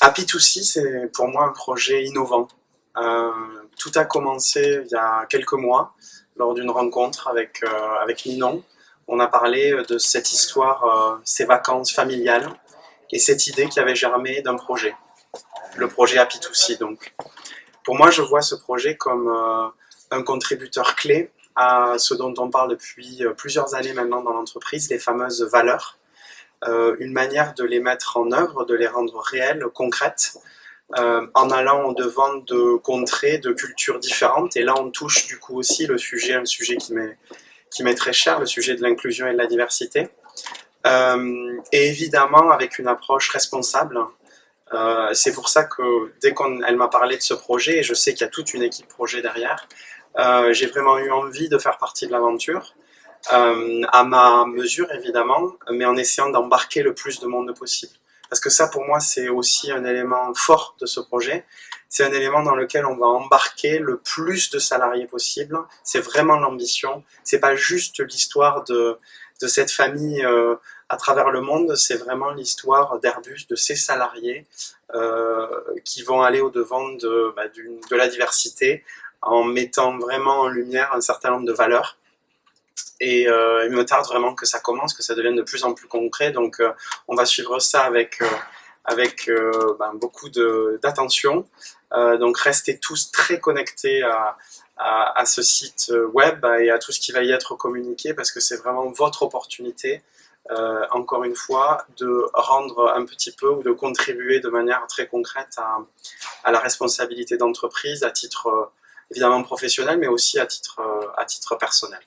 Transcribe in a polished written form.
Happy2C, c'est pour moi un projet innovant. Euh, Tout a commencé il y a quelques mois, lors d'une rencontre avec Ninon. On a parlé de cette histoire, ces vacances familiales, et cette idée qui avait germé d'un projet, le projet Happy2C donc. Pour moi, je vois ce projet comme un contributeur clé à ce dont on parle depuis plusieurs années maintenant dans l'entreprise, les fameuses valeurs. Une manière de les mettre en œuvre, de les rendre réelles, concrètes, en allant au-devant de contrées, de cultures différentes. Et là, on touche du coup aussi un sujet qui m'est très cher, le sujet de l'inclusion et de la diversité. Et évidemment, avec une approche responsable. C'est pour ça que dès qu'elle m'a parlé de ce projet, et je sais qu'il y a toute une équipe projet derrière, j'ai vraiment eu envie de faire partie de l'aventure, à ma mesure évidemment, mais en essayant d'embarquer le plus de monde possible. Parce que ça, pour moi, c'est aussi un élément fort de ce projet. C'est un élément dans lequel on va embarquer le plus de salariés possible. C'est vraiment l'ambition. C'est pas juste l'histoire de cette famille à travers le monde. C'est vraiment l'histoire d'Airbus, de ses salariés qui vont aller au-devant de la diversité en mettant vraiment en lumière un certain nombre de valeurs. Et il me tarde vraiment que ça commence, que ça devienne de plus en plus concret. Donc on va suivre ça avec beaucoup d'attention. Donc restez tous très connectés à ce site web et à tout ce qui va y être communiqué parce que c'est vraiment votre opportunité, encore une fois, de rendre un petit peu ou de contribuer de manière très concrète à la responsabilité d'entreprise à titre évidemment professionnel mais aussi à titre personnel.